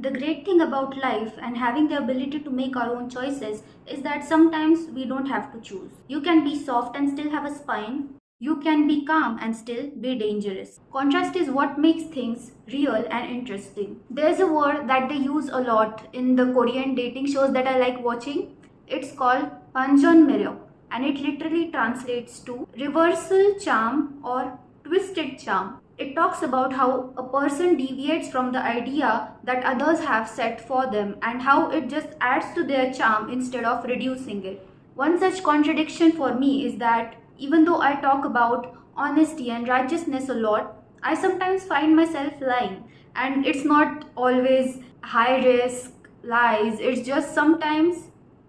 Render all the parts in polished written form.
The great thing about life and having the ability to make our own choices is that sometimes we don't have to choose. You can be soft and still have a spine. You can be calm and still be dangerous. Contrast is what makes things real and interesting. There's a word that they use a lot in the Korean dating shows that I like watching. It's called Panjon Mirror, and it literally translates to reversal charm or twisted charm. It talks about how a person deviates from the idea that others have set for them and how it just adds to their charm instead of reducing it. One such contradiction for me is that even though I talk about honesty and righteousness a lot, I sometimes find myself lying. And it's not always high risk lies, it's just sometimes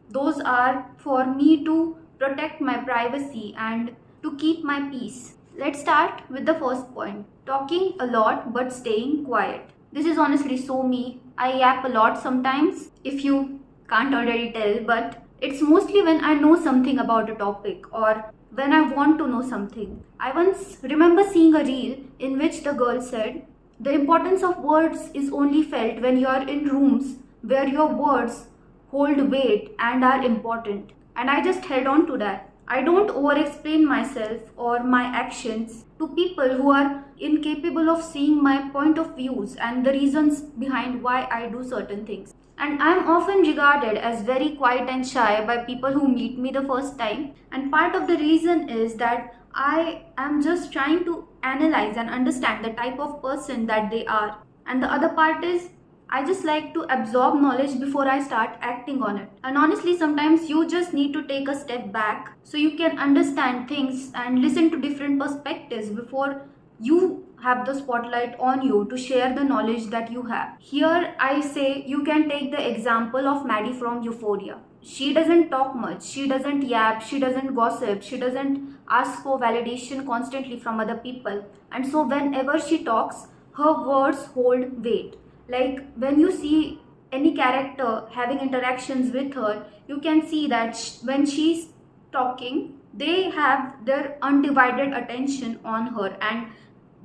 those are for me to protect my privacy and to keep my peace. Let's start with the first point, talking a lot but staying quiet. This is honestly so me. I yap a lot sometimes, if you can't already tell, but it's mostly when I know something about a topic or when I want to know something. I once remember seeing a reel in which the girl said, the importance of words is only felt when you are in rooms where your words hold weight and are important. And I just held on to that. I don't over explain myself or my actions to people who are incapable of seeing my point of views and the reasons behind why I do certain things. And I'm often regarded as very quiet and shy by people who meet me the first time. And part of the reason is that I am just trying to analyze and understand the type of person that they are. And the other part is I just like to absorb knowledge before I start acting on it. And honestly, sometimes you just need to take a step back so you can understand things and listen to different perspectives before you have the spotlight on you to share the knowledge that you have. Here, I say you can take the example of Maddie from Euphoria. She doesn't talk much, she doesn't yap, she doesn't gossip, she doesn't ask for validation constantly from other people. And so, whenever she talks, her words hold weight. Like when you see any character having interactions with her, you can see that when she's talking, they have their undivided attention on her and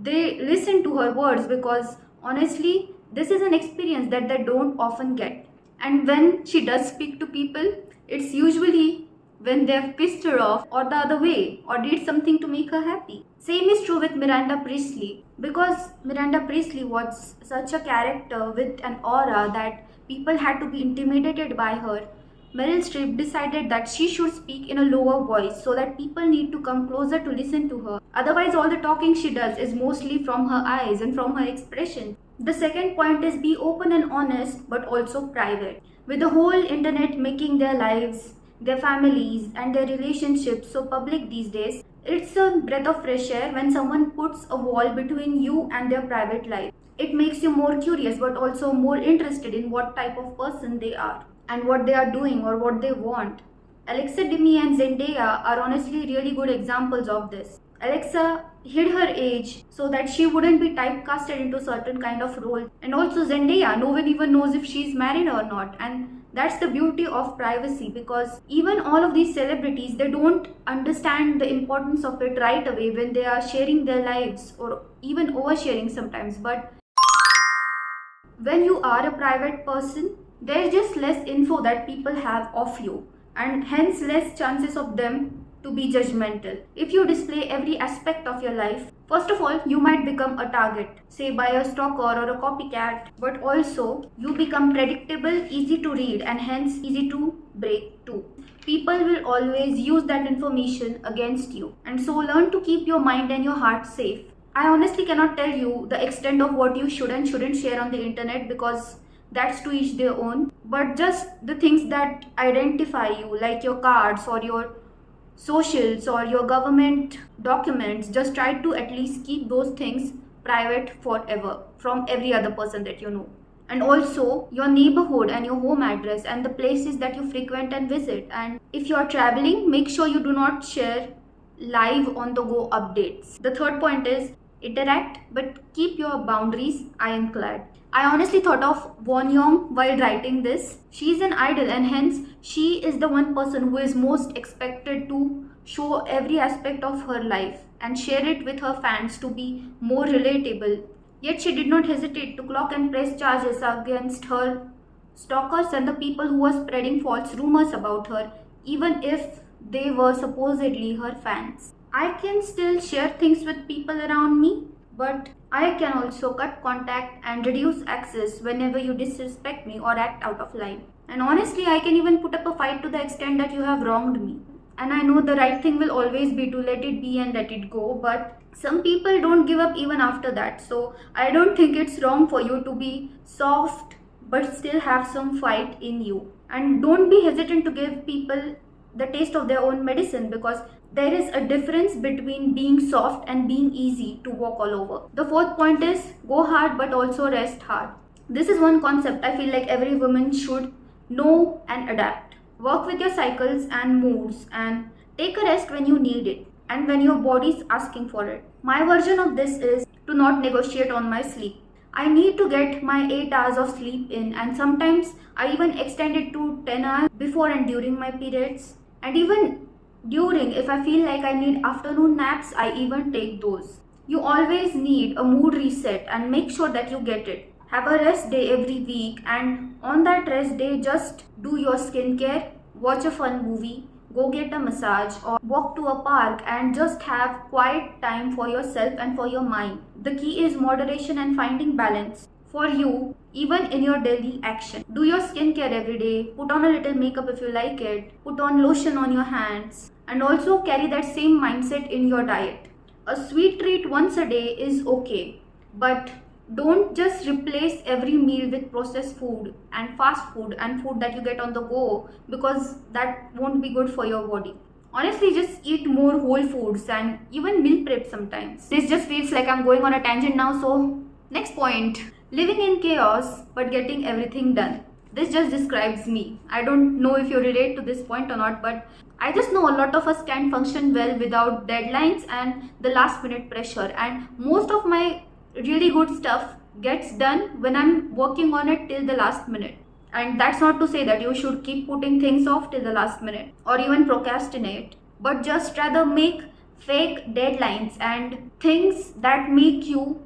they listen to her words because honestly, this is an experience that they don't often get. And when she does speak to people, it's usually when they've pissed her off or the other way or did something to make her happy. Same is true with Miranda Priestly because Miranda Priestly was such a character with an aura that people had to be intimidated by her. Meryl Streep decided that she should speak in a lower voice so that people need to come closer to listen to her. Otherwise, all the talking she does is mostly from her eyes and from her expression. The second point is be open and honest but also private. With the whole internet making their lives, their families and their relationships so public these days, it's a breath of fresh air when someone puts a wall between you and their private life. It makes you more curious but also more interested in what type of person they are and what they are doing or what they want. Alexa Demi and Zendaya are honestly really good examples of this. Alexa hid her age so that she wouldn't be typecasted into certain kind of role. And also Zendaya, no one even knows if she's married or not. And that's the beauty of privacy because even all of these celebrities, they don't understand the importance of it right away when they are sharing their lives or even oversharing sometimes. But when you are a private person, there's just less info that people have of you and hence less chances of them to be judgmental. If you display every aspect of your life, first of all, you might become a target, say by a stalker or a copycat, but also you become predictable, easy to read, and hence easy to break too. People will always use that information against you, and so learn to keep your mind and your heart safe. I honestly cannot tell you the extent of what you should and shouldn't share on the internet because that's to each their own, but just the things that identify you, like your cards or your socials or your government documents, just try to at least keep those things private forever from every other person that you know. And also your neighborhood and your home address and the places that you frequent and visit. And if you are traveling, make sure you do not share live on the go updates. The third point is interact but keep your boundaries ironclad. I honestly thought of Won Young while writing this. She is an idol and hence she is the one person who is most expected to show every aspect of her life and share it with her fans to be more relatable Yet she did not hesitate to clock and press charges against her stalkers and the people who were spreading false rumors about her, even if they were supposedly her fans. I can still share things with people around me, but I can also cut contact and reduce access whenever you disrespect me or act out of line. And honestly, I can even put up a fight to the extent that you have wronged me. And I know the right thing will always be to let it be and let it go, but some people don't give up even after that. So I don't think it's wrong for you to be soft but still have some fight in you. And don't be hesitant to give people the taste of their own medicine, because there is a difference between being soft and being easy to walk all over. The fourth point is go hard but also rest hard. This is one concept I feel like every woman should know and adapt. Work with your cycles and moods and take a rest when you need it and when your body is asking for it. My version of this is to not negotiate on my sleep. I need to get my 8 hours of sleep in, and sometimes I even extend it to 10 hours before and during my periods. And even during, if I feel like I need afternoon naps, I even take those. You always need a mood reset and make sure that you get it. Have a rest day every week, and on that rest day, just do your skincare, watch a fun movie, go get a massage, or walk to a park and just have quiet time for yourself and for your mind. The key is moderation and finding balance for you, even in your daily action. Do your skincare every day, put on a little makeup if you like it, put on lotion on your hands, and also carry that same mindset in your diet. A sweet treat once a day is okay, but don't just replace every meal with processed food and fast food and food that you get on the go, because that won't be good for your body. Honestly, just eat more whole foods and even meal prep sometimes. This just feels like I'm going on a tangent now, so next point. Living in chaos but getting everything done. This just describes me. I don't know if you relate to this point or not, but I just know a lot of us can function well without deadlines and the last minute pressure. And most of my really good stuff gets done when I'm working on it till the last minute. And that's not to say that you should keep putting things off till the last minute or even procrastinate, but just rather make fake deadlines and things that make you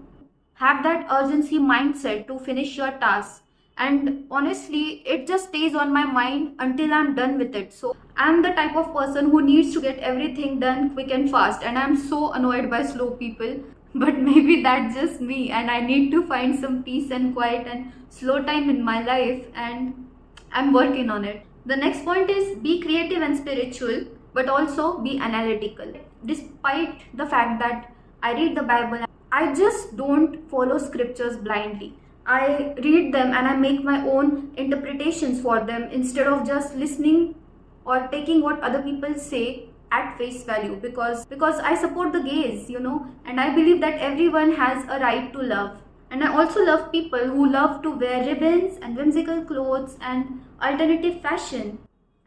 have that urgency mindset to finish your task. And honestly, it just stays on my mind until I'm done with it. So I'm the type of person who needs to get everything done quick and fast, and I'm so annoyed by slow people. But maybe that's just me, and I need to find some peace and quiet and slow time in my life, and I'm working on it. The next point is be creative and spiritual, but also be analytical. Despite the fact that I read the Bible, I just don't follow scriptures blindly. I read them and I make my own interpretations for them instead of just listening or taking what other people say at face value, because I support the gays, and I believe that everyone has a right to love. And I also love people who love to wear ribbons and whimsical clothes and alternative fashion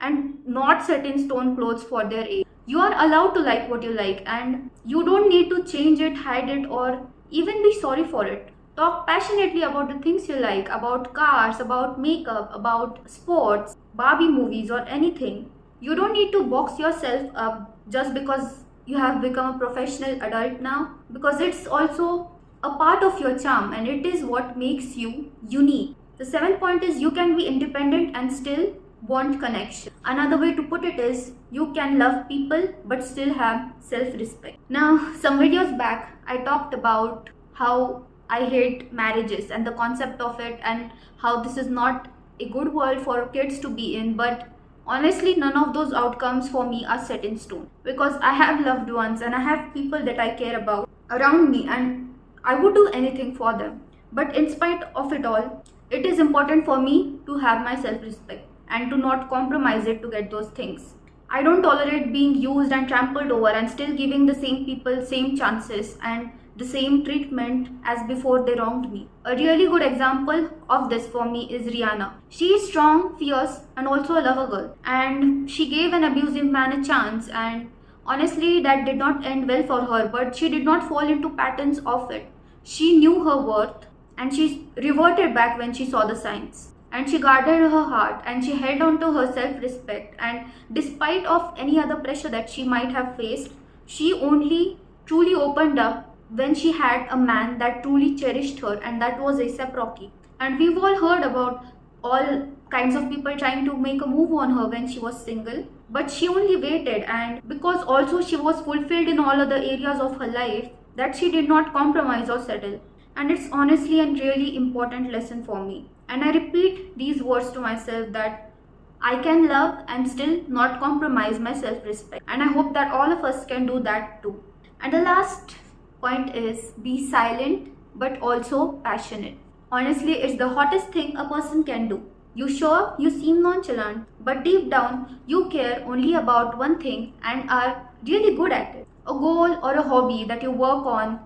and not set in stone clothes for their age. You are allowed to like what you like, and you don't need to change it, hide it, or even be sorry for it. Talk passionately about the things you like, about cars, about makeup, about sports, Barbie movies, or anything. You don't need to box yourself up just because you have become a professional adult now, because it's also a part of your charm and it is what makes you unique. The seventh point is you can be independent and still want connection. Another way to put it is you can love people but still have self-respect. Now, some videos back, I talked about how I hate marriages and the concept of it, and how this is not a good world for kids to be in, but honestly, none of those outcomes for me are set in stone, because I have loved ones and I have people that I care about around me, and I would do anything for them. But in spite of it all, it is important for me to have my self-respect and to not compromise it to get those things. I don't tolerate being used and trampled over and still giving the same people same chances and the same treatment as before they wronged me. A really good example of this for me is Rihanna. She is strong, fierce, and also a lover girl. And she gave an abusive man a chance, and honestly that did not end well for her, but she did not fall into patterns of it. She knew her worth and she reverted back when she saw the signs. And she guarded her heart and she held on to her self-respect, and despite of any other pressure that she might have faced, she only truly opened up when she had a man that truly cherished her, and that was A$AP Rocky. And we've all heard about all kinds of people trying to make a move on her when she was single, but she only waited, and because also she was fulfilled in all other areas of her life, that she did not compromise or settle. And it's honestly a really important lesson for me. And I repeat these words to myself, that I can love and still not compromise my self respect. And I hope that all of us can do that too. And the last point is, be silent but also passionate. Honestly, it's the hottest thing a person can do. You show up, you seem nonchalant, but deep down, you care only about one thing and are really good at it. A goal or a hobby that you work on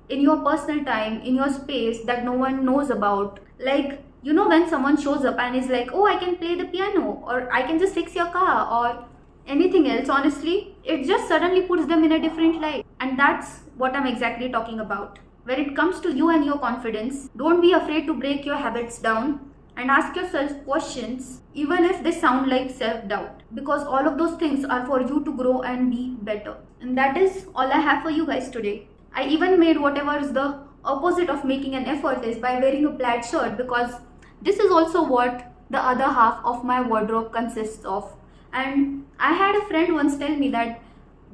in your personal time, in your space that no one knows about. Like, you know, when someone shows up and is like, oh, I can play the piano, or I can just fix your car, or anything else, honestly, it just suddenly puts them in a different light. And that's what I'm exactly talking about. When it comes to you and your confidence, don't be afraid to break your habits down and ask yourself questions, even if they sound like self-doubt, because all of those things are for you to grow and be better. And that is all I have for you guys today. I even made whatever is the opposite of making an effort is by wearing a plaid shirt, because this is also what the other half of my wardrobe consists of. And I had a friend once tell me that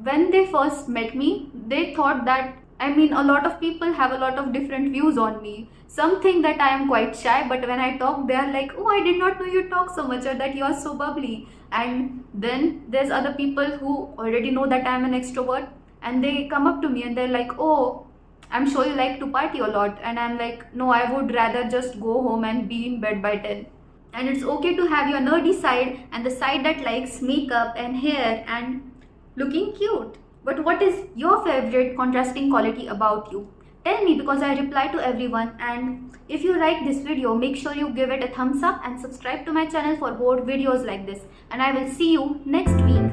when they first met me, they thought that, a lot of people have a lot of different views on me. Some think that I am quite shy, but when I talk, they are like, oh, I did not know you talk so much, or that you are so bubbly. And then there's other people who already know that I am an extrovert, and they come up to me and they're like, oh, I'm sure you like to party a lot. And I'm like, no, I would rather just go home and be in bed by 10. And it's okay to have your nerdy side and the side that likes makeup and hair and looking cute. But what is your favorite contrasting quality about you? Tell me, because I reply to everyone. And if you like this video, make sure you give it a thumbs up and subscribe to my channel for more videos like this. And I will see you next week.